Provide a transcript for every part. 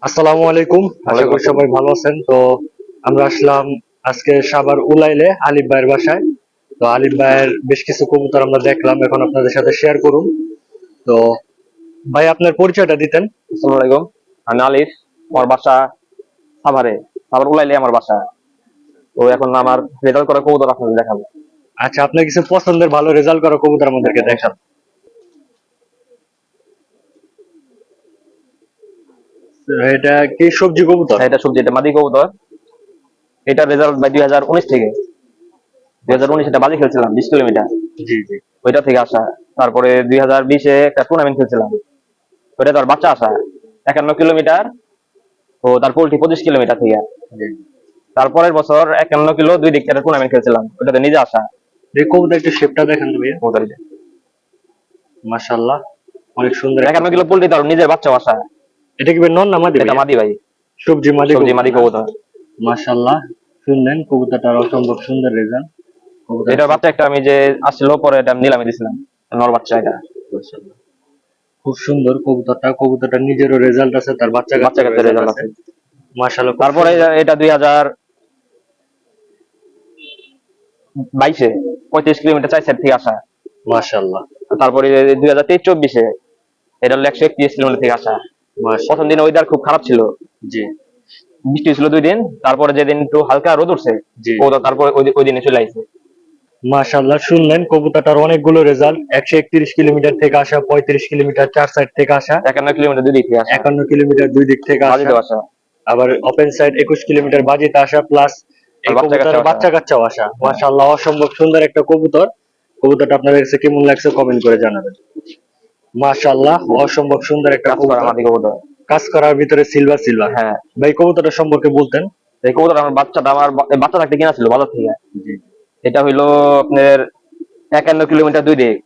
আসসালামু আলাইকুম, আশা করি সবাই ভালো আছেন। তো আমরা আসলাম আজকে সাভার উলাইলে আলিফ ভাইয়ের বাসায়। তো আলিফ ভাইয়ের বেশ কিছু কবুতর আমরা দেখলাম, এখন আপনাদের সাথে শেয়ার করুন। তো ভাই আপনার পরিচয়টা দিতেন। আসসালামু আলাইকুম। আমি আলিফ। আমার বাসা সাভারে, সাভার উলাইলে আমার বাসা। তো এখন আমার রেজাল্ট করা কবুতর আপনাদের দেখাবো। আচ্ছা, আপনার কিছু পছন্দের ভালো রেজাল্ট করা কবুতর আমাদেরকে দেখান। এটা কি সবজি কবুতর? এটা সবজি, এটা মাদি কবুতর। এটা রেজাল্ট বাই 2019 থেকে। 2019 এটা বাজি খেলছিলাম 20 কিলোমিটার, জি জি। ওইটা থেকে আসা। তারপরে 2020-এ একটা টুর্নামেন্ট খেলছিলাম, ওইটা তার বাচ্চা আসা 51 কিলোমিটার। ও তার পোল্ট্রি 25 কিলোমিটার থেকে। জি। তারপরের বছর 51 কিলো 2 দিক থেকে টুর্নামেন্ট খেলছিলাম, ওইটাতে নিজে আসা এই কবুতর একটু শেপটা দেখেন তো ভাইয়া। কবুতর। মাশাআল্লাহ, অনেক সুন্দর একটা 51 কিলো কবুতর। পোল্ট্রি তার নিজের বাচ্চা আসা। এটা কি ভাই নর না মাদি এটা ভাইয়া? মাদি ভাই, সবজি মাদি সবজি কবুতর মাদি না? কবুতর। মাশাআল্লাহ, শুনলেন কবুতরটার অসম্ভব সুন্দর রেজাল্ট। কবুতর এটার বাচ্চা একটা আমি যে আসছিল পরে এটা নিলামে দিছিলাম, নর বাচ্চা এটা। মাশাআল্লাহ, খুব সুন্দর কবুতরটা। কবুতরটা নিজেরও রেজাল্ট আছে, তার বাচ্চা বাচ্চা কাচ্চারও কাচ্চা রেজাল্ট রেজাল্ট আছে। আছে। মাশাআল্লাহ, খুব তারপরে সুন্দর। এটা 2022-এ 35 কিলোমিটার 4 সাইড থেকে আসা। মাশাআল্লাহ। তারপরে 2023-24-এ এটা হলো 131 কিলোমিটার থেকে আসা। প্রথম মাশাআল্লাহ। দিন ওয়েদার খুব খারাপ ছিল, জি বৃষ্টি ছিল 2 দিন। তারপরে যেদিন একটু হালকা রোদ উঠছে, জি। ও তারপরে ওই দিনে চলে আসছে। মাশাআল্লাহ, শুনলেন কবুতরটার অনেকগুলো রেজাল্ট। 131 কিলোমিটার থেকে আসা, 35 কিলোমিটার 4 সাইড থেকে আসা, 51 কিলোমিটার 2 দিক থেকে আসা, 51 কিলোমিটার 2 দিক থেকে আসা, বাজিতে আসা। আবার ওপেন সাইড 21 কিলোমিটার বাজিতে আসা, প্লাস আর এই বাচ্চা কাচ্চা কবুতরের আসা। বাচ্চা কাচ্চাও আসা। মাশাআল্লাহ, অসম্ভব সুন্দর একটা কবুতর। কবুতরটা আপনাদের কাছে কেমন লাগছে কমেন্ট করে জানাবেন। মাশাআল্লাহ, অসম্ভব সুন্দর একটা কাজ করা কবুতর। মাদি কবুতর। কাজ করার ভিতরে সিলভার সিলভার। হ্যাঁ, ভাই কবুতরটা সম্পর্কে বলতেন। এই কবুতর আমার বাচ্চাটা আমার বাচ্চা থাকতে কিনা ছিল বাজার থেকে। জি। এটা হইলো আপনার 51 কিলোমিটার 2 দিক,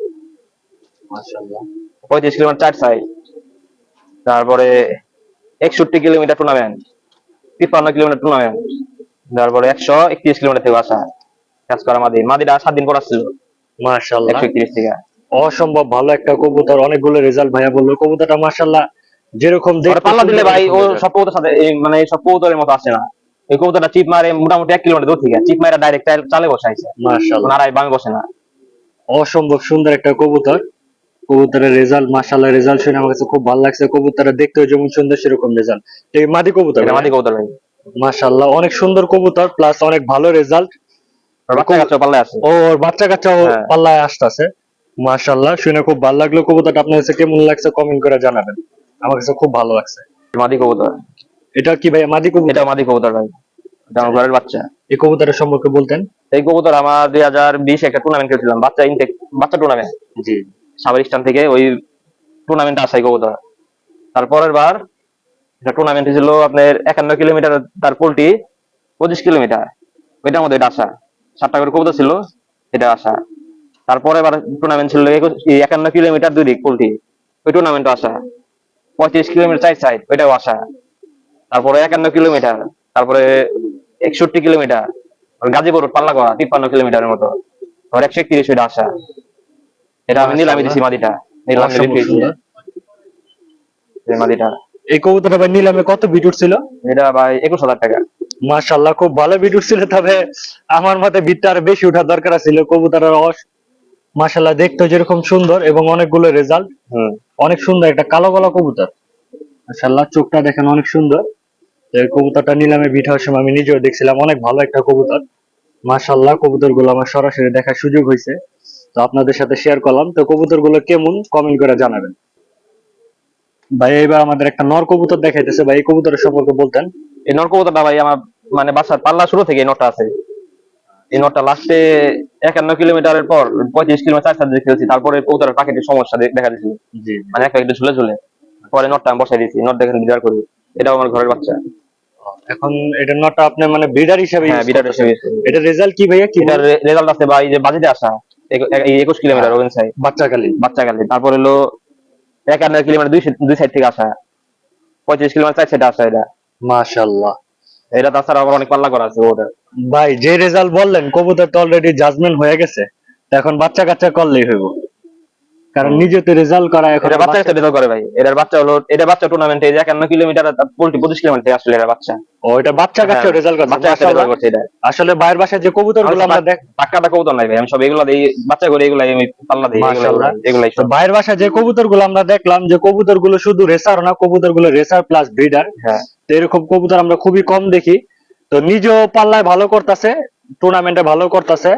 মাশাআল্লাহ। 35 কিলোমিটার 4 সাইড। তারপরে 61 কিলোমিটার টুর্নামেন্ট, 53 কিলোমিটার টুর্নামেন্ট। তারপরে 131 কিলোমিটার থেকে আসা। কাজ করা মাদিটা 7 দিন পর আসছিল মাশাআল্লাহ, 131 থেকে। অসম্ভব ভালো একটা কবুতর। অনেকগুলো রেজাল্ট ভাইয়া বললো। কবুতরটা মাশাআল্লাহ যেরকম ওরা দেখতে পাল্লা দিলে সুন্দর, ভাই ওরকম ও রেজাল্ট। সব কবুতর সাথে মানে সব কবুতরের মতো আসে না। এই কবুতরটা চিপ মারে মোটামুটি 1 কিলোমিটার দূর থেকে, চিপ মারে ডাইরেক্ট চালে বসাইছে। মাশাআল্লাহ, ওনারাই বামে বসে না। অসম্ভব সুন্দর একটা কবুতর। কবুতরের রেজাল্ট, মাশাআল্লাহ, রেজাল্ট শুনে আমার কাছে খুব ভালো লাগছে। কবুতরটা দেখতেও যেমন সুন্দর সেরকম রেজাল্ট। এই মাদি কবুতর এটা ভাইয়া? মাদি কবুতর ভাই। মাশাআল্লাহ, অনেক সুন্দর কবুতর, প্লাস অনেক ভালো রেজাল্ট। ওর বাচ্চা কাচ্চা পাল্লায় আছে। ওর বাচ্চা কাচ্চাও হ্যাঁ, পাল্লায় আসতেছে। মাশাআল্লাহ, শুনে খুব ভালো লাগলো। কবুতরটা আপনার কাছে কেমন লাগছে কমেন্ট করে জানাবেন। আমার কাছে খুব ভালো লাগছে। মাদি কবুতর। এটা কি ভাই মাদি এটা কবুতর? মাদি কবুতর ভাই, এটা আচ্ছা, আমার ঘরের বাচ্চা। এই কবুতরের সম্পর্কে বলতেন। এই কবুতর আমার 2020 একটা টুর্নামেন্ট খেলছিলাম, বাচ্চা ইনটেক, বাচ্চা টুর্নামেন্ট জি। সাভার স্টান থেকে। ওই টুর্নামেন্টে আসা এই কবুতর। তারপরের বার একটা টুর্নামেন্ট ছিল আপনার 51 কিলোমিটার, তার পোল্ট্রি 25 কিলোমিটার, ওইটার মধ্যে এটা আসা। 7টা করে কবুতর ছিল, এটা আসা। তারপরে এবার টুর্নামেন্ট ছিল 51 কিলোমিটার 2 দিক পোল্ট্রি, ওই টুর্নামেন্টও আসা। 35 কিলোমিটার 4 সাইড, ওইটাও আসা। তারপরে 51 কিলোমিটার, তারপরে 61 কিলোমিটার গাজীপুর পাল্লা করা 53 কিলোমিটারের মতো, আবার 131 ওইটা আসা। এটা আমি নিলামে মাশাআল্লাহ, দিছি মাদিটা, নিলামে অসম্ভব বিক্রি হয়েছে সুন্দর। এই মাদিটা। এই কবুতরটা ভাই নিলামে কত বিট উঠছিল? এটা ভাই 21,000 টাকা। মাশাআল্লাহ, খুব ভালো বিট উঠছিল। তবে আমার মতে বিটটা আরো বেশি উঠার দরকার ছিল। কবুতরের মাশাআল্লাহ দেখতে যেরকম সুন্দর এবং অনেকগুলো রেজাল্ট। হুম। অনেক সুন্দর একটা কালো গলা কবুতর। মাশাআল্লাহ, চোখটা দেখেন অনেক সুন্দর। তো এই কবুতরটা নিলামে বিট হওয়ার সময় আমি নিজেও দেখছিলাম, অনেক ভালো একটা কবুতর। মাশাআল্লাহ, কবুতরগুলো আমার সরাসরি দেখার সুযোগ হয়েছে, তো আপনাদের সাথে শেয়ার করলাম। তো কবুতরগুলো কেমন কমেন্ট করে জানাবেন। ভাই এবার আমাদের একটা নর কবুতর দেখাইতেছে, ভাই এই কবুতরের সম্পর্কে বলতেন। এই নর কবুতরটা ভাই আমার মানে বাসার পাল্লা শুরু থেকে এই নটটা আছে। এই নটটা লাস্টে 51 কিলোমিটারের পর 35 কিলোমিটার 4 সাইড খেলছি। তারপরে কবুতরের প্রাকৃতিক সমস্যা দেখা দিয়েছিল, জি। মানে একটা একটু ঝুলে ঝুলে। পরে নটটা আমি বসাই দিয়েছি, নট দেখেন বিদার করি। এটাও আমার ঘরের বাচ্চা। এখন এটা নটটা আপনি মানে ব্রিডার হিসেবে হ্যাঁ, ইউজ বিরাট করতেছেন। হিসেবে use করি। এটা রেজাল্ট কি ভাইয়া, কি এটার বলেন? রেজাল্ট আছে ভাই যে বাজিতে আসা এই 21 কিলোমিটার ওভেন সাইড বাচ্চাকালী। বাচ্চা গেলে। তারপর হলো 51 কিলোমিটার দুই সাইড থেকে আসা, 35 কিলোমিটার 4 সাইডে আসা এটা। মাশাআল্লাহ। এটা তাছাড়া আবার অনেক পাল্লা করা আছে ওটা। ভাই যে রেজাল্ট বললেন, কবুতর তো অলরেডি জাজমেন্ট হয়ে গেছে। তো এখন বাচ্চা কাচ্চা করলেই হইব। কারণ নিজেতে রেজাল্ট করা এখন এটা বাচ্চা কাছে রেজাল্ট করে ভাই। এটার বাচ্চা হলো, এটা বাচ্চা টুর্নামেন্টে 51 কিলোমিটার, পোল্ট্রি 25 কিলোমিটার থেকে আসলে এর বাচ্চা। ও এটা বাচ্চা কাছে হ্যাঁ, রেজাল্ট করছে বাচ্চা কাছে মাশাআল্লাহ। রেজাল্ট করছে এটা। আসলে বাইরের বাসায় যে কবুতর গুলো আমরা দেখ টাক্কাটা কবুতর নাই ভাই, আমি সব এগুলা দেই বাচ্চা করে, এগুলাই আমি পাল্লা দেই, মাশাআল্লাহ। এগুলাই তো সব। বাইরের বাসায় যে কবুতর গুলো আমরা দেখলাম যে কবুতর গুলো শুধু রেসার না, কবুতর গুলো রেসার প্লাস ব্রিডার। হ্যাঁ, তো এরকম কবুতর আমরা খুবই কম দেখি। তো নিজেও পাল্লায় ভালো করতেছে, টুর্নামেন্টে ভালো করতেছে।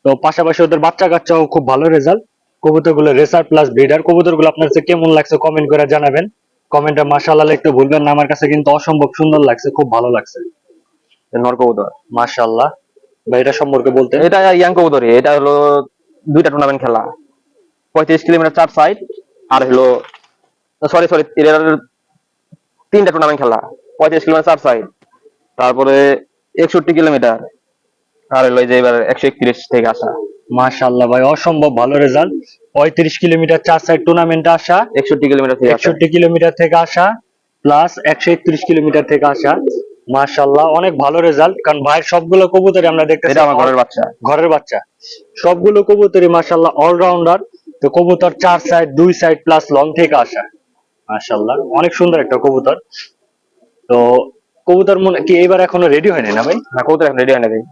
তো পাশাপাশি ওদের বাচ্চা কাচ্চাও খুব ভালো রেজাল্ট। কবুতর গুলো রেসার প্লাস ব্রিডার। কবুতর গুলো আপনার কাছে কেমন লাগছে কমেন্ট করে জানাবেন। কমেন্টে মাশাআল্লাহ লিখতে ভুলবেন না, আমার কাছে কিন্তু অসম্ভব সুন্দর লাগছে, খুব ভালো লাগছে নর কবুতর। মাশাআল্লাহ। ভাই এটা সম্পর্কে বলতে। এটা ইয়াং কবুতরই, এটা হলো 2টা টুর্নামেন্ট খেলা, 35 কিলোমিটার 4 সাইড, আর হলো সরি সরি এর 3টা টুর্নামেন্ট খেলা, 35 কিলোমিটার 4 সাইড, তারপরে 61 কিলোমিটার, আর হলো এই যে এবার 131 থেকে আসা। মাশাআল্লাহ ভাই অসম্ভব ভালো রেজাল্ট। 35 কিলোমিটার 4 সাইড টুর্নামেন্টে আসা, 61 কিলোমিটার থেকে আসা। 61 কিলোমিটার থেকে আসা প্লাস 131 কিলোমিটার থেকে আসা। মাশাআল্লাহ অনেক ভালো রেজাল্ট। কারণ ভাইয়ের সবগুলো কবুতরই আমরা দেখতেছি এটা আমার ঘরের বাচ্চা। ঘরের বাচ্চা। সবগুলো কবুতরই মাশাআল্লাহ অলরাউন্ডার। তো কবুতর 4 সাইড 2 সাইড প্লাস লং থেকে আসা। মাশাআল্লাহ অনেক সুন্দর একটা কবুতর। তো কবুতর মনে কি এবার এখনো রেডি হয়নি না ভাই? না, কবুতর এখন রেডি হয় না ভাই।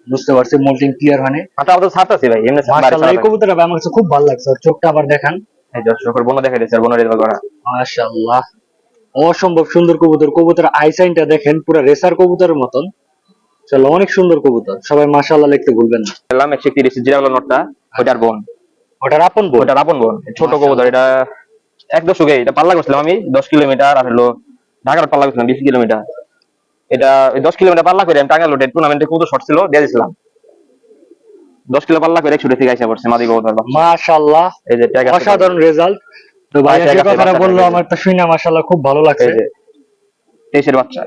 বুঝতে পারছি মোল্টিং ক্লিয়ার হয়নি। মাথা আমাদের ছাড়তাছি ভাই, এমনি মাশাআল্লাহ এই কবুতরটা ভাই আমার কাছে খুব ভালো লাগছে। ওর চোখটা আবার দেখান। এই দর্শকের বোন দেখা দিয়েছে, বোন রেজাল্ট করা। মাশাআল্লাহ অসম্ভব সুন্দর কবুতর। কবুতর আইসাইনটা দেখেন পুরো রেসার কবুতরের মতন। চলো অনেক সুন্দর কবুতর। সবাই মাশাআল্লাহ লিখতে ভুলবেন না। পেলাম 131 জিরা হলো নটটা, ওইটার বোন। ওটার আপন বোন। ওইটার আপন বোন, ছোট মাশাআল্লাহ। কবুতর। এটা এক দশকে এটা পাল্লা করছিলাম আমি 10 কিলোমিটার, আর হলো ঢাকার পাল্লা করছিলাম 20 কিলোমিটার। এটা ওই 10 কিলোমিটার পাল্লা করে আমি টাঙ্গাইল রোডে টুর্নামেন্টে কবুতর শর্ট ছিল দিয়ে দিয়েছিলাম। 10 কিলো পাল্লা করে 100 থেকে আইসা পড়ছে মাদি কবুতর বাচ্চা। মাশাআল্লাহ এই যে ট্যাগ আছে, অসাধারণ রেজাল্ট। তো ভাই ঠিক যে আছে, কথাটা বাচ্চা বললো থাকে। আমার তো শুনে মাশাআল্লাহ খুব ভালো লাগছে। এই যে 23 এর বাচ্চা।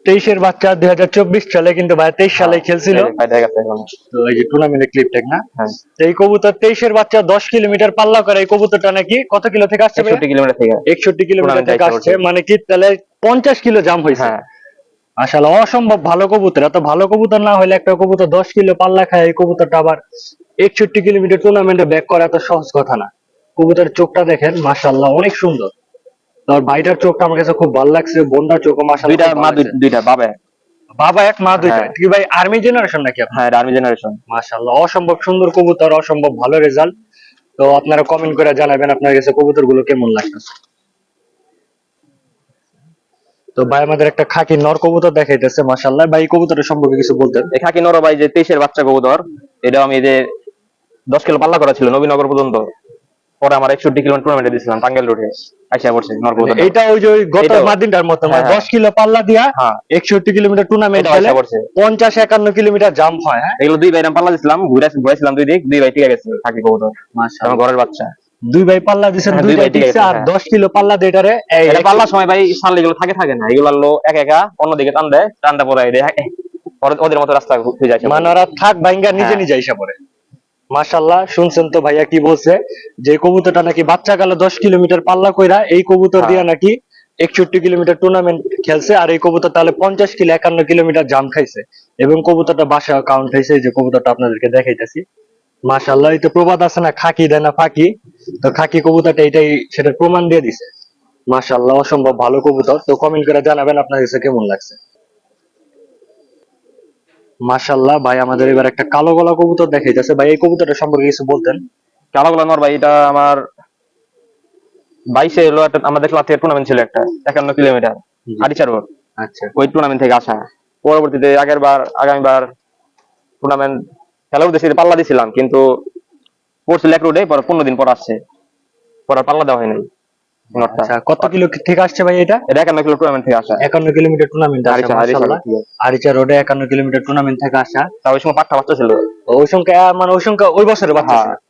23 এর বাচ্চা 2024 সালে কিন্তু ভাই 23 সালে খেলছিল। এই যে পায়ে ট্যাগ আছে এখন। তো এই যে টুর্নামেন্টের ক্লিপ টেক না। হ্যাঁ, তো এই কবুতর 23 এর বাচ্চা 10 কিলোমিটার পাল্লা করে। এই কবুতরটা নাকি কত কিলো থেকে আসছে ভাই? 61 কিলোমিটার থেকে। 61 কিলোমিটার টুর্নামেন্টে থেকে আইসা আসছে, পড়ছে। মানে কি তাহলে 50 কিলো জাম হয়েছে। হ্যাঁ, আসলে অসম্ভব ভালো কবুতর। এত ভালো কবুতর না হলে একটা কবুতর 10 কিলো পাল্লা খায়, এই কবুতরটা আবার 61 কিলোমিটার টুর্নামেন্টে ব্যাক করা এত সহজ কথা না। কবুতরের চোখটা দেখেন মাশাআল্লাহ অনেক সুন্দর। তোর ভাইটার চোখটা আমার কাছে খুব ভালো লাগছে, বোনটার চোখও মাশাআল্লাহ দুইটা খুব মা, ভালো লাগছে। দুইটা বাবা এক। বাবা এক মা দুইটা। হ্যাঁ। কি ভাই আর্মি জেনারেশন নাকি আপনার? হ্যাঁ, এটা আর্মি জেনারেশন। মাশাআল্লাহ অসম্ভব সুন্দর কবুতর, অসম্ভব ভালো রেজাল্ট। তো আপনারা কমেন্ট করে জানাবেন আপনার কাছে কবুতর গুলো কেমন লাগতেছে। তো ভাই আমাদের একটা খাকি নর কবুতর দেখাইতেছে মাশাআল্লাহ। ভাই এই কবুতরের সম্পর্কে কিছু বলতেন। এই খাকি নর ভাই যে 23 এর বাচ্চা কবুতর, এটা আমি যে 10 কিলো পাল্লা করা ছিল নবীনগর পর্যন্ত, পরে আমার 61 কিলো টুর্নামেন্টে দিয়েছিলাম টাঙ্গাইল রোডে, আইসা পড়ছে নর কবুতর। এইটা ওই যে ওই গত এটাও। মাদিনটার মতো মানে হ্যাঁ, 10 কিলো পাল্লা দিয়া হ্যাঁ। 61 কিলোমিটার টুর্নামেন্ট এটাও খেলে আইসা পড়ছে। 50-51 কিলোমিটার জাম্প হয়। হ্যাঁ এগুলো দুই ভাইরাম পাল্লা দিছিলাম, ঘুরাইছিলাম দুই দিক, দুই ভাই টিকে গেছে খাকি কবুতর। আমার মাশাআল্লাহ ঘরের বাচ্চা। দুই ভাই পাল্লা দিছেন, হ্যাঁ, দুই দুইটাই ভাই ঠিক টিকছে। আছে, আর হ্যাঁ। 10 কিলো পাল্লা দেটারে এটা পাল্লার সময় ভাই সারলে এগুলো থাকে না, এগুলো হলো একা একা অন্যদিকে টান দেয়, টানটা পরে ওদের মতো রাস্তা হয়ে যায়। মানে ওরা থাক ভাঙ্গা নিজে হ্যাঁ। নিজে আইসা পড়ে। মাশাআল্লাহ শুনছেন তো ভাইয়া কি বলছে, যে কবুতরটা নাকি বাচ্চা কালে 10 কিলোমিটার পাল্লা কইরা এই কবুতর হ্যাঁ। দিয়া নাকি 61 কিলোমিটার টুর্নামেন্ট খেলছে। আর এই কবুতর তাহলে 50 কিলো 51 কিলোমিটার জাম খাইছে এবং কবুতরটা বাসা কাউন্ট হয়েছে। এই যে কবুতরটা আপনাদেরকে দেখাইতেছি মাশাআল্লাহ। এই তো প্রবাদ আছে না, খাকি দেয় না ফাঁকি। তো খাকি কবুতরটা এটাই সেটার প্রমাণ দিয়ে দিছে। মাশাআল্লাহ অসম্ভব ভালো কবুতর। তো কমেন্ট করে জানাবেন আপনার কাছে কেমন লাগছে। মাশাআল্লাহ ভাই আমাদের এবার একটা কালো গলা কবুতর দেখাইতেছে। ভাই এই কবুতরটা সম্পর্কে কিছু বলতেন। কালাগুলো নর ভাই, এটা আমার 22 হলো একটা আমাদের ক্লাব থেকে টুর্নামেন্ট ছিল একটা 51 কিলোমিটার আড়িচার রোড, আচ্ছা ওই টুর্নামেন্ট থেকে আসা। পরবর্তীতে আগামীবার টুর্নামেন্ট খেলা উদ্দেশ্যে পাল্লা দিছিলাম, কিন্তু পড়ছিল এক রোডে, পরে 15 দিন পর আসছে, পরে আর পাল্লা দেওয়া হয় নাই নটটা। আচ্ছা কত কিলো থেকে আসছে ভাই এটা? এটা 51 কিলো টুর্নামেন্ট থেকে আসা। 51 কিলোমিটার টুর্নামেন্ট আসা আড়িচা মাশাআল্লাহ। আরিচা রোডে 51 কিলোমিটার টুর্নামেন্ট থেকে আসা। তা ওই সময় পাঠা বাচ্চা ছিল। ওই সংখ্যা মানে ওই সংখ্যা ওই বছরের বাচ্চা ছিল। হ্যাঁ।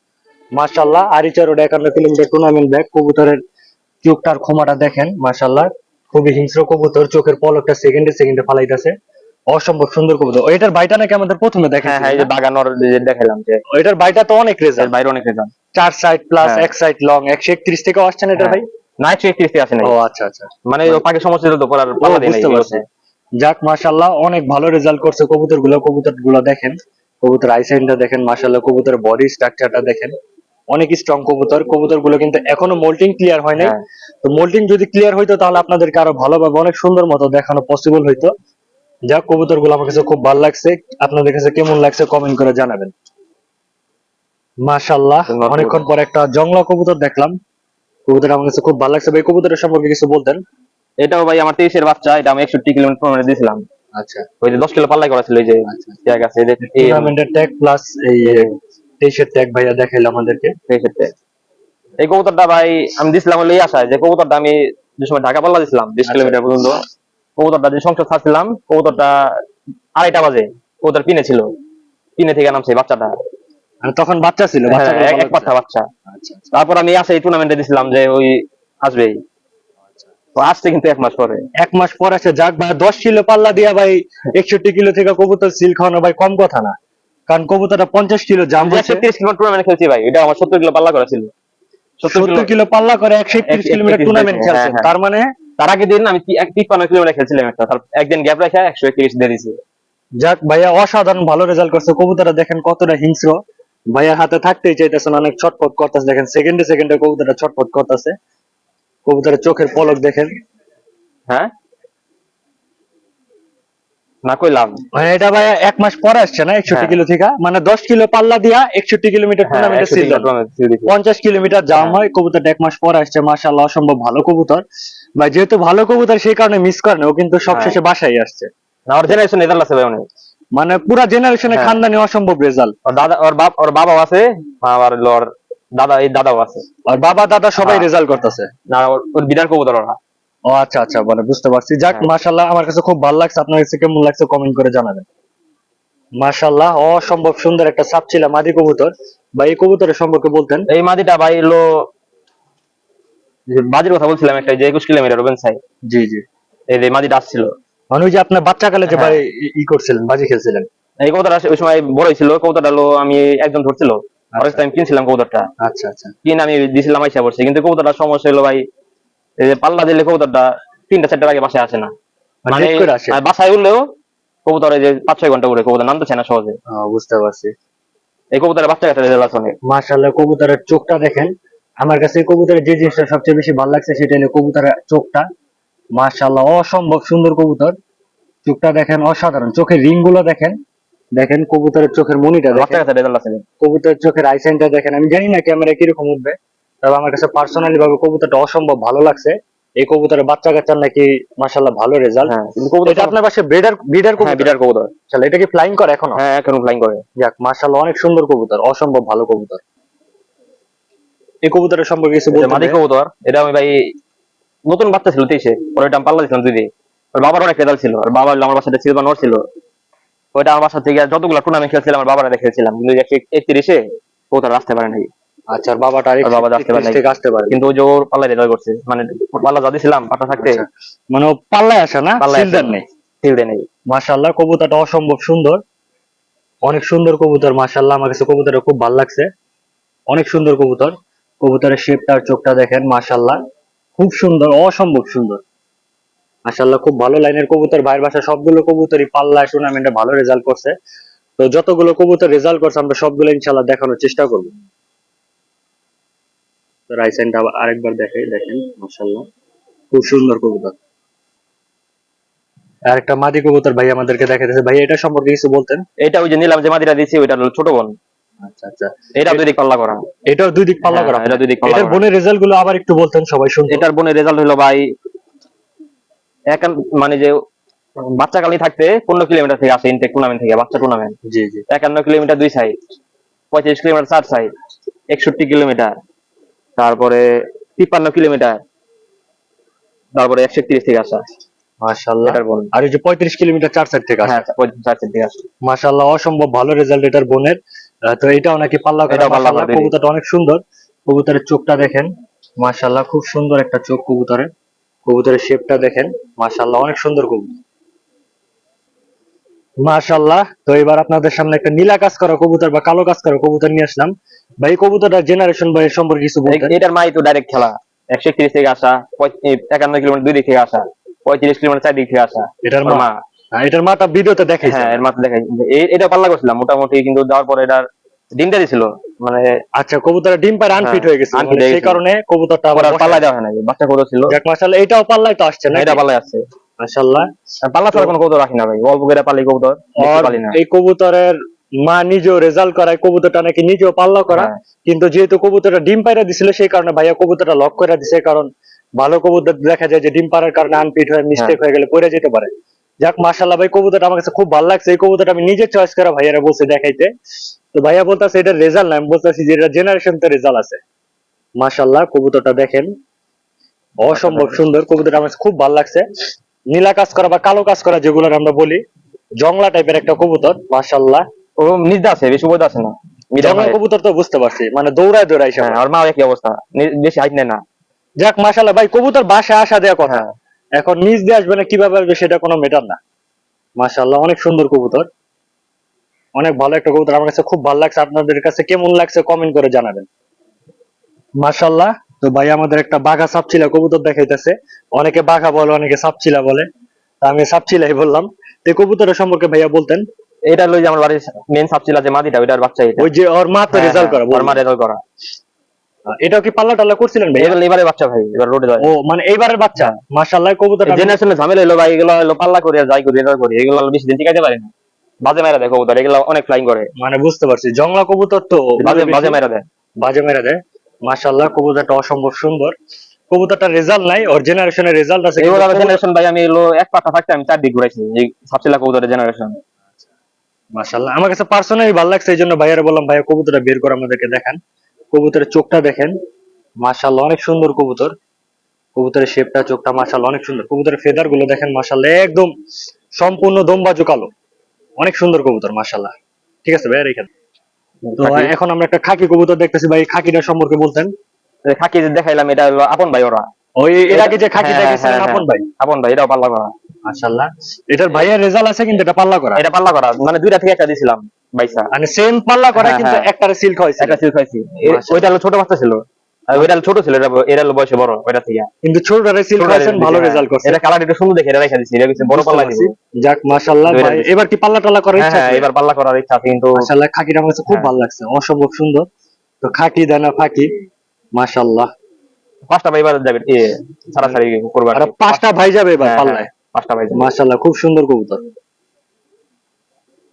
মাশাআল্লাহ আরিচা রোডে 51 কিলোমিটার টুর্নামেন্ট ব্যাক। কবুতরের চোখটার ক্ষমাটা দেখেন মাশাআল্লাহ, খুবই হিংস্র কবুতর। চোখের পলকটা সেকেন্ডে সেকেন্ডে ফালাইতেছে। অসম্ভব সুন্দর কবুতর। এটার বাইটা নাকি আমাদের প্রথমে হ্যাঁ দেখাইছি। হ্যাঁ, এই যে বাগানর যে দেখাইলাম, যে এটার বাইটা তো অনেক এর রেজাল্ট। বাইরে অনেক রেজাল্ট। 4 সাইড প্লাস হ্যাঁ। এক সাইড লং 131 থেকে আসছেন এটা ভাই? না, 131 থেকে আসে নাই। ও আচ্ছা আচ্ছা মানে ও পাখি সমস্যা ছিল তো, পরে আর পাল্লা দেয় নাই। বুঝতে পারছি। যাক মাশাআল্লাহ অনেক ভালো রেজাল্ট করছে কবুতর গুলো দেখেন। কবুতর আইসাইনটা দেখেন মাশাআল্লাহ, কবুতরের বডি স্ট্রাকচারটা দেখেন অনেক স্ট্রং কবুতর। কবুতর গুলো কিন্তু এখনো মোল্টিং ক্লিয়ার হয় নাই। হ্যাঁ। তো মোল্টিং যদি ক্লিয়ার হইতো তাহলে আপনাদেরকে আরো ভালোভাবে অনেক সুন্দর মতো দেখানো পসিবল হইতো। যাক, কবুতর গুলো আমার কাছে খুব ভালো লাগছে। আপনাদের কাছে কেমন লাগছে কমেন্ট করে জানাবেন। মাশাআল্লাহ, ধন্যবাদ। অনেকক্ষণ পর একটা জংলা কবুতর দেখলাম। কবুতর আমার কাছে খুব ভালো লাগছে। ভাই কবুতরের সম্পর্কে কিছু বলতেন? এটাও ভাই আমার 23-এর বাচ্চা, এটা আমি 61 কিলোমিটার টুর্নামেন্টে দিয়েছিলাম। আচ্ছা ওই যে 10 কিলো পাল্লাই করা ছিল, ওই যে আচ্ছা। ট্যাগ আছে, এই যে টুর্নামেন্টের ট্যাগ প্লাস এই 23-এর ট্যাগ ভাইয়া দেখাইলো আমাদেরকে। 23-এর ট্যাগ। এই কবুতরটা ভাই আমি দিছিলাম হলো এই আশায় যে কবুতরটা আমি যে সময় ঢাকা পাল্লা দিছিলাম 20 আচ্ছা। কিলোমিটার পর্যন্ত, কবুতরটা যে সংসদ ছাড়ছিলাম, কবুতরটা 2:30 বাজে কবুতর পিনে ছিল, পিনে থেকে নামছে এই বাচ্চাটা। মানে তখন বাচ্চা ছিল, হ্যাঁ, বাচ্চাগুলো ভালো এক পাঠা বাচ্চা। আচ্ছা আচ্ছা। তারপর আমি আসে এই টুর্নামেন্টে দিছিলাম যে ওই আসবেই, তো আসছে কিন্তু 1 মাস পরে। 1 মাস পর আছে। যাক ভাই, 10 কিলো পাল্লা দিয়া ভাই 61 কিলো থেকে কবুতর সিল খাওয়ানো ভাই কম কথা না। কারণ কবুতরটা 50 কিলো জাম আমি যে হচ্ছে। 130 কিলো টুর্নামেন্ট খেলছি ভাই, এটা আমার 70 কিলো পাল্লা করা ছিল। 70 কিলো পাল্লা করে 131 কিলোমিটার টুর্নামেন্ট খেলছেন, হ্যাঁ। তার মানে তার আগের দিন আমি 53 কিলোমিটার খেলছিলাম একটা, তার একদিন গ্যাপ রেখে 131 দিয়ে দিছি। যাক ভাইয়া, অসাধারণ ভালো রেজাল্ট করছে। কবুতরটা দেখেন কতটা হিংস্র, ভাইয়ার হাতে থাকতেই চাইতেছেন, অনেক ছটফট করতেছে। দেখেন সেকেন্ডে সেকেন্ডে কবুতরটা ছটফট করতেছে। কবুতরের চোখের পলক দেখেন। হ্যাঁ, না কইলাম। মানে এটা ভাইয়া 1 মাস পরে আসছে না 61 হ্যাঁ। কিলো থেকে, মানে 10 কিলো পাল্লা দিয়া 61 কিলোমিটার হ্যাঁ, টুর্নামেন্টে 130 সিল কিলো টুর্নামেন্ট ছিল দিছি। 50 কিলোমিটার জাম হ্যাঁ। হয়। কবুতরটা 1 মাস পরে আসছে। মাশাআল্লাহ, অসম্ভব ভালো কবুতর ভাই। যেহেতু ভালো কবুতর সেই কারণে মিস করে না, ও কিন্তু সবশেষে বাসায় আসছে। না, ওর জেনারেশন রেজাল্ট আছে ভাই অনেক। মানে পুরা জেনারেশনে হ্যাঁ। খানদানি অসম্ভব রেজাল্ট। ওর দাদা, ওর বাবাও আছে, আবার হলো ওর দাদা, এই দাদাও আছে। আর বাবা দাদা সবাই হ্যাঁ। রেজাল্ট করতেছে। না, ওর বিরাট কবুতর ওরা। ও আচ্ছা আচ্ছা, মানে বুঝতে পারছি। যাক, হ্যাঁ। মাশাআল্লাহ, আমার কাছে খুব ভালো লাগছে। আপনার কাছে কেমন লাগছে কমেন্ট করে জানাবেন। মাশাআল্লাহ, অসম্ভব সুন্দর একটা সাপ ছিল মাদি কবুতর। ভাই এই কবুতরের সম্পর্কে বলতেন? এই মাদিটা ভাই হলো, যে বাজির কথা বলছিলাম একটা, যে 21 কিলোমিটার ওপেন সাইড, জি জি। এই যে মাদিটা আসছিল। মানে ওই যে আপনার বাচ্চাকালে যে হ্যাঁ। ভাই ই করছিলেন, বাজি খেলছিলেন। এই কবুতরটা ওই সময় বড়ই ছিল, কবুতরটা হলো আমি একজন ধরছিল, অনেক টাইম কিনছিলাম কবুতরটা, আচ্ছা আচ্ছা। কিনে আমি দিয়েছিলাম আইসা পড়ছি, কিন্তু কবুতরটা সমস্যা হলো ভাই, এই যে পাল্লা দিলে কবুতরটা 3টা-4টার আগে বাসায় আসে না। মানে লেট করে আসে। আর বাসায় উঠলেও কবুতর এই যে 5-6 ঘন্টা উড়ে, কবুতর নামতেছে না সহজে। বুঝতে পারছি। এই কবুতরের বাচ্চা কাচ্চা রেজাল্ট আছে অনেক। মাশাআল্লাহ, কবুতরের চোখটা দেখেন। আমার কাছে এই কবুতরের যে জিনিসটা সবচেয়ে বেশি ভালো লাগছে সেটা হলো কবুতরের চোখটা। মাশাআল্লাহ, অসম্ভব সুন্দর কবুতর। চোখটা দেখেন অসাধারণ। চোখের রিং গুলো দেখেন। দেখেন কবুতরের চোখের মনিটা বাচ্চা দেখেন। কাচ্চা রেজাল্ট আছে। কবুতরের চোখের আই সাইনটা দেখেন। আমি জানি না ক্যামেরা কিরকম উঠবে, তবে আমার কাছে পার্সোনালি ভাবে কবুতরটা অসম্ভব ভালো লাগছে। এই কবুতরের বাচ্চা কাচ্চার নাকি মাশাআল্লাহ ভালো রেজাল্ট। হ্যাঁ, কিন্তু কবুতর এটা আপনার পাশে ব্রিডার হ্যাঁ, কবুতর? বিরাট কবুতর। আচ্ছা, এটা কি ফ্লাইং করে এখনো? হ্যাঁ, এখন ফ্লাইং করে। যাক, মাশাআল্লাহ, অনেক সুন্দর কবুতর, অসম্ভব ভালো কবুতর। এই কবুতরের সম্পর্কে কিছু এটা বলতে মাদি কবুতর, এটা আমি ভাই নতুন বাচ্চা ছিল 23-এ, পরে এটা আমি পাল্লা দিছিলাম 2 দিয়ে। ওর বাবার অনেক রেজাল্ট ছিল, আর বাবা হলো আমার বাসাতে সিলভার নোট ছিল, ওইটা আমার বাসা থেকে যতগুলো টুর্নামেন্ট খেলছিলাম আমার বাবারা দেখেছিলাম, কিন্তু 131-এ কবুতর আসতে পারে নাই। আচ্ছা, আর বাবাটা আর বাবা আসতে পারে নাই, থেকে আসতে পারে, কিন্তু ওই যে ওর পাল্লা রেজাল্ট করছে, মানে পাল্লা যা দিছিলাম পাটা থাকতে আচ্ছা। মানে ও পাল্লায় আসে না, পাল্লায় সিলদার নেই। ফিল্ডে নেই। মাশাআল্লাহ, কবুতরটা অসম্ভব সুন্দর, অনেক সুন্দর কবুতর। মাশাআল্লাহ, আমার কাছে কবুতরটা খুব ভালো লাগছে, অনেক সুন্দর কবুতর। কবুতরের শেপটা আর চোখটা দেখেন, মাশাআল্লাহ খুব সুন্দর, অসম্ভব সুন্দর। মাশাআল্লাহ, খুব ভালো লাইনের কবুতর। ভাইয়ের বাসা সবগুলো কবুতরই পাল্লায় টুর্নামেন্টে ভালো রেজাল্ট করছে। তো যতগুলো কবুতর রেজাল্ট করছে আমরা সবগুলো ইনশাআল্লাহ দেখানোর চেষ্টা করব। তো রাইসেনটা আরেকবার দেখাই, দেখেন মাশাআল্লাহ খুব সুন্দর কবুতর। আর একটা মাদি কবুতর ভাই আমাদেরকে দেখাইতেছে। ভাই এটা সম্পর্কে কিছু বলতেন? এটা ওই যে নিলাম যে মাদিটা দিছি, ওইটা হলো ছোট বোন। আচ্ছা আচ্ছা। এটা 2 দিক পাল্লা করা। এটাও দুই দিক পাল্লা হ্যাঁ, করা? এটা 2 দিক পাল্লা এটার করা। বোনের রেজাল্ট গুলো আবার একটু বলতেন, সবাই শুনতো। এটার বোনের রেজাল্ট হলো ভাই, মানে যে বাচ্চা কালী থাকতে 15 কিলোমিটার থেকে আসে ইনটেক টুর্নামেন্ট থেকে, বাচ্চা টুর্নামেন্ট। জি জি। 51 kilometre 2 side, 35 kilometre 4 side, 61 kilometre, তারপরে 53 কিলোমিটার, তারপরে 131 থেকে আসা মাশাআল্লাহ। এটার বোন। আর এই যে 35 কিলোমিটার 4 সাইড থেকে আসে। হ্যাঁ, 4 সাইড থেকে আসা। মাশাআল্লাহ, অসম্ভব ভালো রেজাল্ট এটার বোনের। তো এটাও নাকি পাল্লা করা। এটাও পাল্লা করা, মাশাআল্লাহ, কবুতরটা অনেক সুন্দর। কবুতরের চোখটা দেখেন, মাশাআল্লাহ খুব সুন্দর একটা চোখ কবুতরের। কবুতরের শেপটা দেখেন, মাশাআল্লাহ অনেক সুন্দর কবুতর। মাশাআল্লাহ। তো এবার আপনাদের সামনে একটা নীলা কাজ করা কবুতর বা কালো কাজ করা কবুতর নিয়ে আসলাম। ভাই কবুতরটার জেনারেশন বা এর সম্পর্কে কিছু বলতেন? এটার মাই তো ডাইরেক্ট খেলা, 131 থেকে আসা, 51 কিলোমিটার 2 দিক থেকে আসা, 35 কিলোমিটার 4 দিক থেকে আসা। এটার ওর মা? এটার মাটা ভিডিওতে দেখাইছে। হ্যাঁ, এর মাথা দেখাই। এটা পাল্লা করছিলাম মোটামুটি, কিন্তু যাওয়ার পরে এটার ডিমটা দিছিল, মানে আচ্ছা, কবুতরের ডিম পাড়ে আনফিট হয়ে গেছে, unfit মানে হয়ে সেই গেছে। কারণে কবুতরটা আবার ওরা বসায়। পাল্লা দেওয়া হয় না, বাচ্চা কবুতর ছিল, যাক মাশাআল্লাহ, এটাও পাল্লায় তো আসছে না, এটা পাল্লায় আসছে। মাশাআল্লাহ। আর পাল্লা ছাড়া কোনো কবুতর রাখি না ভাই, অল্প করে পালি কবুতর, বেশি আর পালি না। এই কবুতরের মা নিজেও রেজাল্ট করায়, কবুতরটা নাকি নিজেও পাল্লা করা, হ্যাঁ। কিন্তু যেহেতু কবুতরটা ডিম পাইরা দিছিল সেই কারণে ভাইয়া কবুতরটা লক করে দিছে, কারণ ভালো কবুতর দেখা যায় যে ডিম পাড়ার কারণে আনফিট হয়ে মিস্টেক হয়ে গেলে পড়ে যেতে পারে। যাক মাশাআল্লাহ ভাই, কবুতরটা আমার কাছে খুব ভালো লাগছে। এই কবুতরটা আমি নিজে চয়েস করে ভাইয়ারা বলছে দেখাইতে, তো ভাইয়া বলতেছে এটার রেজাল্ট না, আমি বলতেছি যে এটা জেনারেশন তো রেজাল্ট আছে। মাশাআল্লাহ, কবুতরটা দেখেন অসম্ভব সুন্দর, কবুতরটা আমার কাছে খুব ভালো লাগছে। নীলা কাজ করা বা কালো কাজ করা যেগুলো আমরা বলি, জংলা টাইপের একটা কবুতর, মাশাআল্লাহ। ও নিজে আছে, বেশি বড় আছে না, মিডিয়াম জংলা হাইট। কবুতর তো বুঝতে পারছি, মানে দৌড়ায় দৌড়ায় সব। হ্যাঁ, আর মা একই অবস্থা, বেশি হাইট নেয় না। যাক মাশাআল্লাহ ভাই, কবুতর বাসায় আসা দেওয়া কথা, হ্যাঁ। এখন নিজ দিয়ে আসবে না কিভাবে আসবে সেটা কোনো ম্যাটার না। মাশাআল্লাহ, অনেক সুন্দর কবুতর, অনেক ভালো একটা কবুতর, আমার কাছে খুব ভালো লাগছে। আপনাদের কাছে কেমন লাগছে কমেন্ট করে জানাবেন। মাশাআল্লাহ। তো ভাই আমাদের একটা বাঘা সাপচিলা কবুতর দেখাইতেছে, অনেকে বাঘা বলে, অনেকে সাপচিলা বলে, তা আমি সাপচিলাই বললাম। তো এই কবুতরের সম্পর্কে ভাইয়া বলতেন। এটা লই যে আমার বাড়ির মেন সাবছিল যে মাদিটা, ওইটার বাচ্চা এটা। ওই যে ওর মা তো হ্যাঁ, রেজাল্ট করা ওর বললেন। মা রেজাল্ট করা। এটাও কি পাল্লা টাল্লা করছিলেন ভাই? এবার এবারে বাচ্চা ভাই, এবার রোডে যায়। ও মানে এইবারের বাচ্চা, মাশাআল্লাহ। কবুতরটা জেনারেশনে ঝামেলা হলো ভাই, এগুলো হলো পাল্লা করে যাই করি, এটা করি, এগুলো বেশি দিন টিকাইতে পারে না। বাজে মেরা দেয় কবুতর, এগুলো অনেক ফ্লাইং করে, মানে বুঝতে পারছি, জংলা কবুতর তো বাজে বেশি বাজে মেরা দেয়। বাজে মেরে দেয়। মাশাআল্লাহ, কবুতরটা অসম্ভব সুন্দর। কবুতরটা রেজাল্ট নাই, ওর জেনারেশনের রেজাল্ট আছে, এগুলো কিন্তু জেনারেশন ভাই, আমি এলো এক পাতা থাকতে আমি 4 দিক ঘুরাইছি এই সাবসিলা কবুতরের জেনারেশন। মাশাআল্লাহ আমার কাছে পার্সোনালি ভালো লাগছে, এই জন্য ভাইয়ারে বললাম ভাইয়া কবুতরটা বের করে আমাদেরকে দেখান। কবুতরের চোখটা দেখেন, মাশাআল্লাহ অনেক সুন্দর কবুতর। কবুতরের শেপটা, চোখটা মাশাআল্লাহ অনেক সুন্দর। কবুতরের ফেদার গুলো দেখেন, মাশাআল্লাহ একদম সম্পূর্ণ দমবাজু কালো, অনেক সুন্দর কবুতর মাশাআল্লাহ। ঠিক আছে ভাইয়া, রেখে দেন। তো এখন আমরা একটা খাকি কবুতর দেখতেছি ভাই, খাকিটা সম্পর্কে বলতেন। খাকি যে দেখাইলাম, এটা হলো আপন ভাই ওরা। ওই এর আগে যে খাকি হ্যাঁ, দেখেছিলেন হ্যাঁ, আপন ভাই, আপন ভাই, এটাও পাল্লা করা। মাশাআল্লাহ। এটার ভাইয়ের রেজাল্ট আছে, কিন্তু এটা পাল্লা করা, এটা পাল্লা করা, মানে দুইটা থেকে একটা দিছিলাম বাইসা। মানে সেম পাল্লা করা, হ্যাঁ, কিন্তু হ্যাঁ। একটারে সিল্ক হয়েছে, একটা সিল খাইছি। মাশাআল্লাহ। ওইটা হলো ছোট বাচ্চা ছিল, আর ওইটা হলো ছোট ছিল, এটা হলো বয়সে বড় ওইটা থেকে। কিন্তু ছোটটারে সিল্ক ছোটটা হয়েছেন, ভালো হ্যাঁ, রেজাল্ট করছে। এটা কালার একটু সুন্দর দেখে এটা রেখে দিছি, এটা কিছু বড় বুঝতে পাল্লা পারছি। দিব। যাক মাশাআল্লাহ দুইটা ভাই, দিছি। এবার কি পাল্লা টাল্লা করার হ্যাঁ, ইচ্ছা হ্যাঁ, আছে? এবার পাল্লা করার ইচ্ছা আছে, কিন্তু মাশাআল্লাহ, খাকিটা আমার কাছে খুব হ্যাঁ। ভালো লাগছে, অসম্ভব সুন্দর। তো খাকি দানা ফাঁকি, মাশাআল্লাহ। 5টা ভাই এবার যাবে সারাসারি করবার। আর 5টা ভাই যাবে এবার হ্যাঁ, পাল্লায়, 5টা ভাই যাবে। মাশাআল্লাহ খুব সুন্দর কবুতর।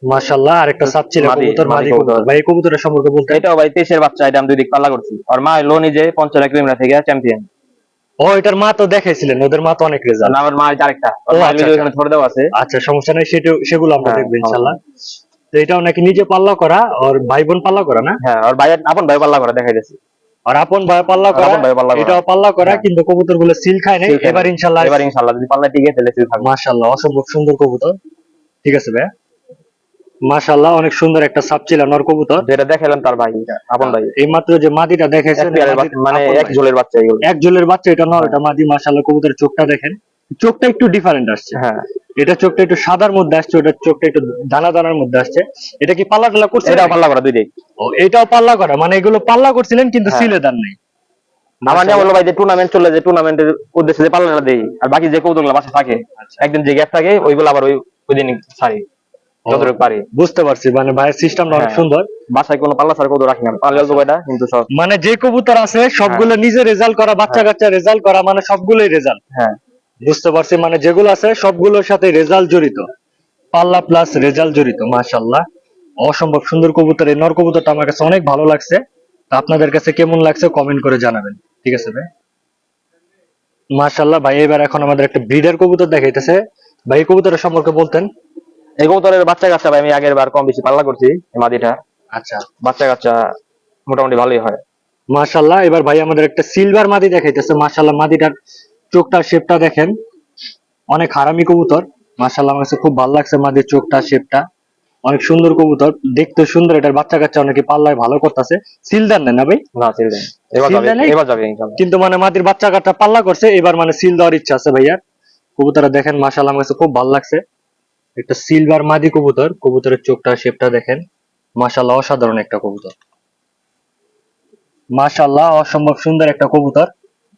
মাশাআল্লাহ, আরেকটা সাপচিল মাদি, কবুতর, মাদি মাদি কবুতর। কবুতর ভাই, এই কবুতরের সম্পর্কে বলতে। এটাও ভাই 23 এর বাচ্চা, এটা আমি 2 দিক পাল্লা করছি। আর মা হলো নিজে 55 কিলোমিটার থেকে চ্যাম্পিয়ন। ও এটার মা তো দেখাইছিলেন, ওদের মা তো অনেক রেজাল্ট। না, আমার মা আরেকটা, ও, ওর মা আচ্ছা, ওখানে ছোট দেওয়া আছে। আচ্ছা সমস্যা নাই, সেগুলো আমরা হ্যাঁ, দেখবো ইনশাআল্লাহ। তো এটাও নাকি নিজে পাল্লা করা, আর ভাই বোন পাল্লা করা না? হ্যাঁ, আর ভাই আপন ভাই পাল্লা করা দেখাই দিয়েছি। আর আপন ভাই পাল্লা করা, আপন ভাই পাল্লা করা। এটাও পাল্লা করা, হ্যাঁ। কিন্তু কবুতর গুলো সিল খায় নাই। সিল খায় না। এবার ইনশাআল্লাহ, এবার ইনশাআল্লাহ যদি পাল্লা টিকে তাহলে সিল থাকবে। মাশাআল্লাহ অসম্ভব সুন্দর কবুতর। ঠিক আছে ভাই, মাশাআল্লাহ অনেক সুন্দর একটা সাপচিলা নর কবুতর। যেটা দেখাইলাম তার ভাই, এটা আপন ভাই। এই মাত্র যে মাদিটা দেখাইছেন, এক পেয়ারের বাচ্চা, মানে এক ঝোলের বাচ্চা এগুলো। এক জোলের বাচ্চা, এটা নর, এটা মাদি। মাশাআল্লাহ কবুতরের চোখটা দেখেন, চোখটা একটু ডিফারেন্ট আসছে। হ্যাঁ, এটা চোখটা একটু সাদার মধ্যে আসছে, ওটার চোখটা একটু দানা দানার মধ্যে আসছে। এটা কি পাল্লা টাল্লা করছে? এটাও পাল্লা করা 2 দিক। ও এটাও পাল্লা করা, মানে এগুলো পাল্লা করছিলেন কিন্তু হ্যাঁ। সিলে দেন নাই। আমার নিয়ে বললো ভাই যে টুর্নামেন্ট চলে, যে টুর্নামেন্টের উদ্দেশ্যে যে পাল্লাটা দেই, আর বাকি যে কৌতুকগুলো বাসা থাকে, একদিন যে গ্যাপ থাকে ওইগুলো আবার ওই দিন ছাড়ি যতটুকু পারি। বুঝতে পারছি, মানে ভাইয়ের সিস্টেমটা অনেক হ্যাঁ। সুন্দর। বাসায় কোনো পাল্লা ছাড়া কৌতুক রাখি না, পাল্লা অল্প কয়টা, কিন্তু সব। মানে যে কবুতর আছে সবগুলো নিজে রেজাল্ট করা, বাচ্চা কাচ্চা রেজাল্ট করা, মানে সবগুলোই রেজাল্ট। হ্যাঁ, বুঝতে পারছি, মানে যেগুলো আছে সবগুলোর সাথে রেজাল্ট জড়িত, পাল্লা প্লাস রেজাল্ট জড়িত। মাশাআল্লাহ অসম্ভব সুন্দর কবুতর। এই নর কবুতরটা আমার কাছে অনেক ভালো লাগছে। তা আপনাদের কাছে কেমন লাগছে কমেন্ট করে জানাবেন। ঠিক আছে ভাই, মাশাআল্লাহ ভাই। এবার এখন আমাদের একটা ব্রিডার কবুতর দেখাইতেছে ভাই, এই কবুতরের সম্পর্কে বলতেন। এই কৌতুকের বাচ্চা কাচ্চা ভাই আমি আগের বার কম বেশি পাল্লা করছি, এই মাদিটা আচ্ছা বাচ্চা কাচ্চা মোটামুটি ভালোই হয়। মাশাআল্লাহ। এবার ভাই আমাদের একটা সিলভার মাদি দেখাইতেছে। মাশাআল্লাহ, মাদিটার চোখটা শেপটা দেখেন, অনেক হারামি কবুতর। মাশাআল্লাহ আমার কাছে খুব ভালো লাগছে মাদির চোখটা শেপটা, অনেক সুন্দর কবুতর, দেখতে সুন্দর। এটার বাচ্চা কাচ্চা অনেকে পাল্লায় ভালো করতেছে। সিলদার নেন না ভাই? না, সিল দেন, এবার সিল যাবে, দেন নাই? এবার যাবে ইনশাআল্লাহ। কিন্তু মানে মাদির বাচ্চা কাচ্চা পাল্লা করছে, এবার মানে সিল দেওয়ার ইচ্ছা আছে ভাইয়ার। কবুতরটা দেখেন, মাশাআল্লাহ আমার কাছে খুব ভালো লাগছে। একটা সিলভার মাদি কবুতর, কবুতরের চোখটা শেপটা দেখেন, মাশাআল্লাহ অসাধারণ একটা কবুতর। মাশাআল্লাহ অসম্ভব সুন্দর একটা কবুতর,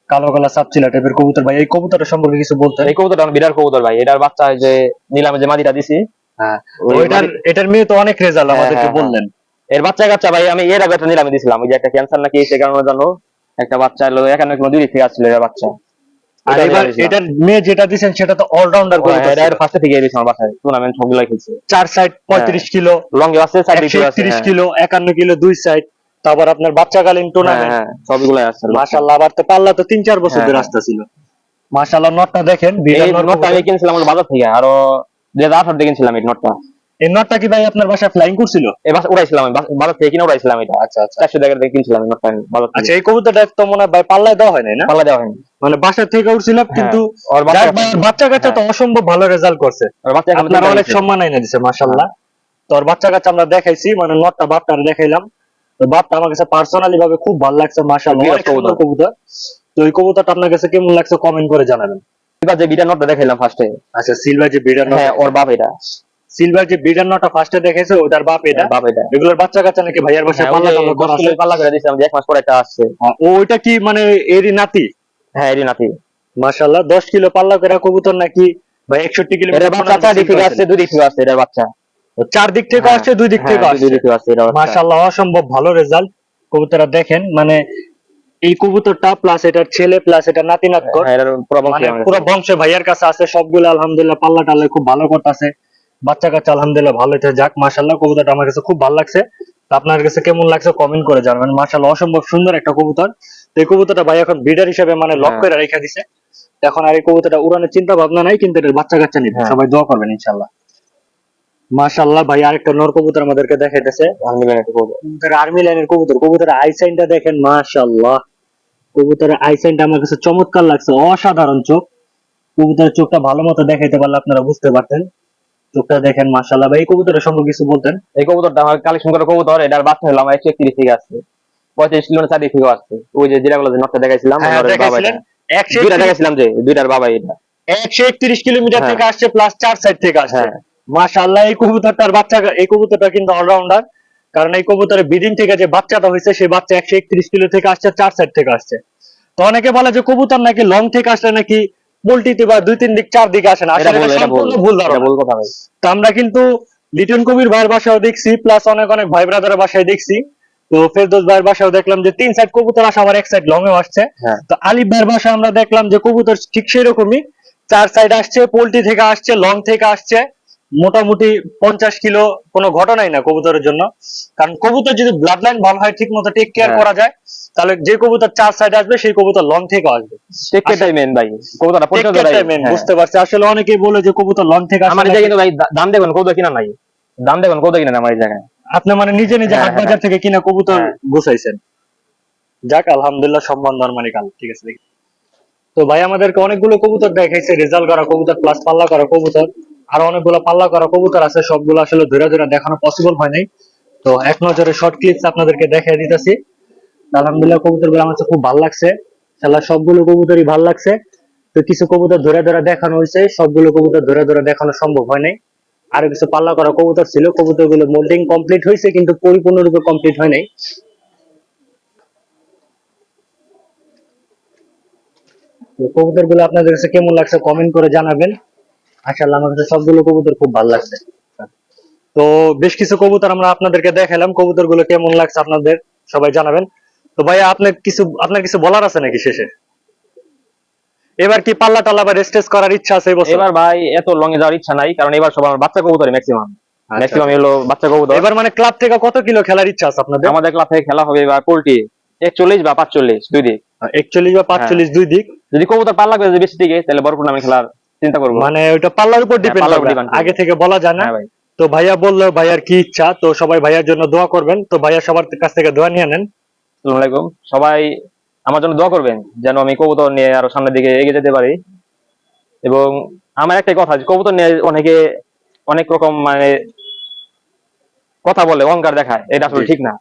কালো কালো সাপচিলা টাইপের কবুতর। ভাই এই কবুতরের সম্পর্কে কিছু বলতে। এই কবুতরটা আমার বিরাট কবুতর ভাই, এটার বাচ্চা যে নিলামে যে মাদিটা দিছি, হ্যাঁ, ওই এটার মেয়ে তো অনেক রেজাল্ট হ্যাঁ, আমাদেরকে হ্যাঁ, বললেন। এর বাচ্চা কাচ্চা ভাই আমি এর আগে একটা নিলামে দিছিলাম, ওই যে একটা ক্যান্সার নাকি সে কারণে জানো একটা বাচ্চা হলো 51 কিলো 2 থেকে আসছিল এর বাচ্চা। আর ওটা এবার নিলামে দিছিলাম। এটার মেয়ে যেটা দিছেন সেটা তো অলরাউন্ডার কবুতর ছিল। এর ফার্স্টে থেকে দিয়েছি আমার বাসায়, টুর্নামেন্ট সবগুলাই খেলছে। 4 সাইড 35 কিলো, লঙ্গে আছে, সাইড দিকে আছে। 131 কিলো, 51 কিলো 2 সাইড, তারপর আপনার বাচ্চাকালীন টুর্নামেন্ট। সবগুলাই আছে। মাশাআল্লাহ, আবার তো পাল্লা তো 3-4 বছর হ্যাঁ, ধরে হ্যাঁ। আসতেছিল। মাশাআল্লাহ, নটটা দেখেন, এই বিড়াল নট নোটটা আমি কবুতর। কিনছিলাম হলো বাজার থেকে, আরো 2018 থেকে কিনছিলাম এই নোটটা। এই নটটা কি ভাই আপনার বাসায় ফ্লাইং করছিল? এই উড়াইছিলাম আমি, বাজার থেকে কিনে উড়াইছিলাম এটা। আচ্ছা আচ্ছা 400 টাকা দিয়ে কিনছিলাম এই নোটটা আমি বাজার থেকে। আচ্ছা, এই কবুতরটা তো মনে হয় ভাই পাল্লায় দেওয়া হয় নাই না? পাল্লা দেওয়া হয়নি। মানে বাসা থেকে উঠছিল, কিন্তু ওর বাচ্চা যাক ভাই, বাচ্চা কাচ্চা তো অসম্ভব ভালো রেজাল্ট করছে। ওর বাচ্চা এখন আপনারা 3টা অনেক হয়েছে। সম্মান এনে দিছে মাশাআল্লাহ। তো ওর বাচ্চা কাচ্চা আমরা দেখাইছি, মানে নটটা বাপটার দেখাইলাম। তো বাপটা আমার কাছে পার্সোনালি ভাবে খুব ভালো লাগছে মাশাআল্লাহ, বিরাট অনেক সুন্দর কবুতর। তো এই কবুতরটা আপনার কাছে কেমন লাগছে কমেন্ট করে জানাবেন। এবার যে বিটা নোটটা দেখাইলাম ফার্স্টে, আচ্ছা, সিলভার যে বিডার নট, ওর বাপ এটা। সিলভার যে বিডার নটটা ফার্স্টে দেখাইছে ওটার বাপ এটা। বাপ এটা। এগুলোর বাচ্চা কাচ্চা নাকি ভাইয়ার বাসায় পাল্লা টাল্লা করা আছে? পাল্লা করে দিয়েছিলাম যে 1 মাস পরে একটা আসছে। ও, ওইটা কি মানে এরই নাতি? হ্যাঁ এরই নাতি। মাশাআল্লাহ, 10 কিলো পাল্লা করে কবুতর নাকি ভাই 61 এর কিলোমিটার বাচ্চা 4 দিক থেকে আসছে, 2 দিক থেকে আসছে এর বাচ্চা। চার দিক থেকে আসছে, দুই দিক থেকে 2 আসছে। দিক থেকে আসছে এর বাচ্চা। মাশাআল্লাহ, অসম্ভব ভালো রেজাল্ট। কবুতরটা দেখেন, মানে এই কবুতরটা প্লাস এটার ছেলে প্লাস এটা নাতি নাতকর, এর পুরো বংশ মানে আমার পুরো কাছে। বংশে ভাইয়ার কাছে আছে সবগুলো। আলহামদুলিল্লাহ পাল্লা টাল্লা খুব ভালো করতেছে, বাচ্চা কাচ্চা আলহামদুলিল্লাহ ভালো হয়েছে। যাক মাশাআল্লাহ, কবুতরটা আমার কাছে খুব ভালো লাগছে। তো আপনার কাছে কেমন লাগছে কমেন্ট করে জানাবেন। মাশাআল্লাহ, অসম্ভব সুন্দর একটা কবুতর। তো এই কবুতরটা ভাই এখন ব্রিডার হিসেবে মানে লক করে রেখে দিছে। এখন আর এই কবুতরটা উড়ানোর চিন্তা ভাবনা নাই, কিন্তু এর বাচ্চা কাচ্চা নিবে। সবাই দোয়া করবেন ইনশাআল্লাহ। মাশাআল্লাহ ভাই, আরেকটা নর কবুতর আমাদেরকে দেখাইতেছে। আর্মি লাইনের কবুতর। কবুতরের আই সাইনটা দেখেন মাশাআল্লাহ। কবুতরের আই সাইনটা আমার কাছে চমৎকার লাগছে, অসাধারণ চোখ। কবুতরের চোখটা ভালো মতো দেখাইতে পারলে আপনারা বুঝতে পারতেন। চোখটা দেখেন মাশাআল্লাহ। ভাই এই কবুতরের সম্পর্কে কিছু বলতেন? এই কবুতরটা আমার কালেকশন করা কবুতর, এটার বাচ্চা হলো আমার 131 থেকে আসছে, 35 কিলো 4 দিক থেকে আসছে। ওই যে যেগুলো যে নটটা দেখাইছিলাম, হ্যাঁ, ওর বাবা দেখাইছিলেন। এটা। দুইটা দেখাইছিলাম যে দুইটার বাবা এটা। 131 কিলোমিটার থেকে আসছে, প্লাস 4 সাইড থেকে আসছে। হ্যাঁ। মাশাআল্লাহ, এই কবুতরটার বাচ্চা, এই কবুতরটা কিন্তু অলরাউন্ডার। কারণ এই কবুতরের ব্রিডিং থেকে যে বাচ্চাটা হয়েছে, সেই বাচ্চা 131 কিলো থেকে আসছে, 4 সাইড থেকে আসছে। তো অনেকে বলে যে কবুতর নাকি লং থেকে আসলে নাকি পোল্ট্রিতে বা 2-3 দিক 4 দিকে আসে না, এটা আসলে ভুল, এটা এটা ভুল, সম্পূর্ণ ভুল এটা ধারণা। ভুল কথা ভাই। তো আমরা কিন্তু লিটন কবির ভাইয়ের বাসাও দেখছি, প্লাস অনেক অনেক ভাই ব্রাদারের বাসায় দেখছি। তো ফেরদৌস ভাইয়ের বাসাও দেখলাম যে 3 সাইড কবুতর আসে, আবার 1 সাইড লং এও আসছে। হ্যাঁ। তো আলিফ ভাইয়ের বাসায় আমরা দেখলাম যে কবুতর ঠিক সেরকমই 4 সাইড আসছে, পোল্ট্রি থেকে আসছে, লং থেকে আসছে। মোটামুটি 50 কিলো কোনো ঘটনাই না কবুতরের জন্য। কারণ কবুতর যদি ব্লাড লাইন ভালো হয়, ঠিক মতো টেক কেয়ার করা যায়, তাহলে যে কবুতর 4 সাইড আসবে সেই কবুতর লং থেকে আসবে। টেকটাই মেন ভাই, কবুতরটা Take পরিচর্যা care দেয়। টা main, বুঝতে পারছি। আসলে অনেকেই বলে যে কবুতর লং থেকে আসে আমার নাকি। এটা কিন্তু ভাই দাম দেখুন কবুতর কিনা নাই, দাম দেখুন কবুতর কিনা নাই আমার এই জায়গায়। আপনি মানে নিজে নিজে হ্যাঁ, হাট বাজার থেকে কিনা কবুতর হ্যাঁ। গুছাইছেন। যাক আলহামদুলিল্লাহ, সম্মান দেওয়ার মানে কাল ঠিক আছে। তো ভাই আমাদেরকে অনেকগুলো কবুতর দেখাইছে, রেজাল্ট করা কবুতর প্লাস পাল্লা করা কবুতর। আর অনেকগুলো পাল্লা করা কবুতর আছে, সবগুলো আসলে ধরে ধরে দেখানো পসিবল হয় নাই। তো এক নজরে শর্ট ক্লিপস আপনাদেরকে দেখাই দিতেছি। আলহামদুলিল্লাহ, কবুতর গুলো আমার কাছে খুব ভালো লাগছে। খেলা সবগুলো কবুতরই ভালো লাগছে। তো কিছু কবুতর ধরে ধরে দেখানো হয়েছে, সবগুলো কবুতর ধরে ধরে দেখানো সম্ভব হয় নাই। আরো কিছু পাল্লা করা কবুতর ছিল, কবুতর গুলো মোল্ডিং কমপ্লিট হয়েছে, কিন্তু পরিপূর্ণরূপে কমপ্লিট হয় নাই। তো কবুতর গুলো আপনাদের কাছে কেমন লাগছে কমেন্ট করে জানাবেন। মাশাআল্লাহ, আমার কাছে সবগুলো কবুতর খুব ভালো লাগছে। তো বেশ কিছু কবুতর আমরা আপনাদেরকে দেখালাম, কবুতর গুলো কেমন লাগছে আপনাদের সবাই জানাবেন। তো ভাইয়া আপনার কিছু বলার আছে নাকি শেষে? এবার কি পাল্লা টাল্লা বা রেস্টেস করার ইচ্ছা আছে এই বছর? এবার ভাই এত লং এ যাওয়ার ইচ্ছা নাই, কারণ এবার সব আমার বাচ্চা কবুতর ম্যাক্সিমাম হলো বাচ্চা কবুতর। এবার মানে ক্লাব থেকে কত কিলো খেলার ইচ্ছা আছে আপনাদের? আমাদের ক্লাব থেকে খেলা হবে এবার পোল্ট্রি 41 বা 45 দুই দিক। 41 বা 45 দুই দিক। যদি কবুতর পাল্লা করে যদি বেশি দিকে, তাহলে বড় টুর্নামেন্ট খেলার চিন্তা করবো। মানে ওইটা পাল্লার উপর ডিপেন্ড পাল্লার উপর করবে, depend করবে। আগে থেকে বলা যায় না। হ্যাঁ ভাই। তো ভাইয়া বললো ভাইয়ার কি ইচ্ছা, তো সবাই ভাইয়ার জন্য দোয়া করবেন। তো ভাইয়া সবার কাছ থেকে দোয়া নিয়ে নেন। আসসালামু আলাইকুম, সবাই আমার জন্য দোয়া করবেন যেন আমি কবুতর নিয়ে আরো সামনের দিকে এগিয়ে যেতে পারি। এবং আমার একটাই কথা, যে কবুতর নিয়ে অনেকে অনেক রকম মানে কথা বলে, অহংকার দেখায়, এটা আসলে ঠিক না।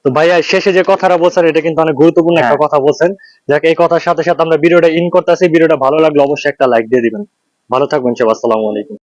তো ভাইয়া শেষে যে কথাটা বলছেন এটা কিন্তু অনেক গুরুত্বপূর্ণ একটা হ্যাঁ। কথা বলছেন। যাক, এই কথার সাথে সাথে আমরা ভিডিওটা ইন করতেছি। ভিডিওটা ভালো লাগলে অবশ্যই একটা লাইক দিয়ে দিবেন। ভালো থাকবেন সবাই, আসসালামু আলাইকুম।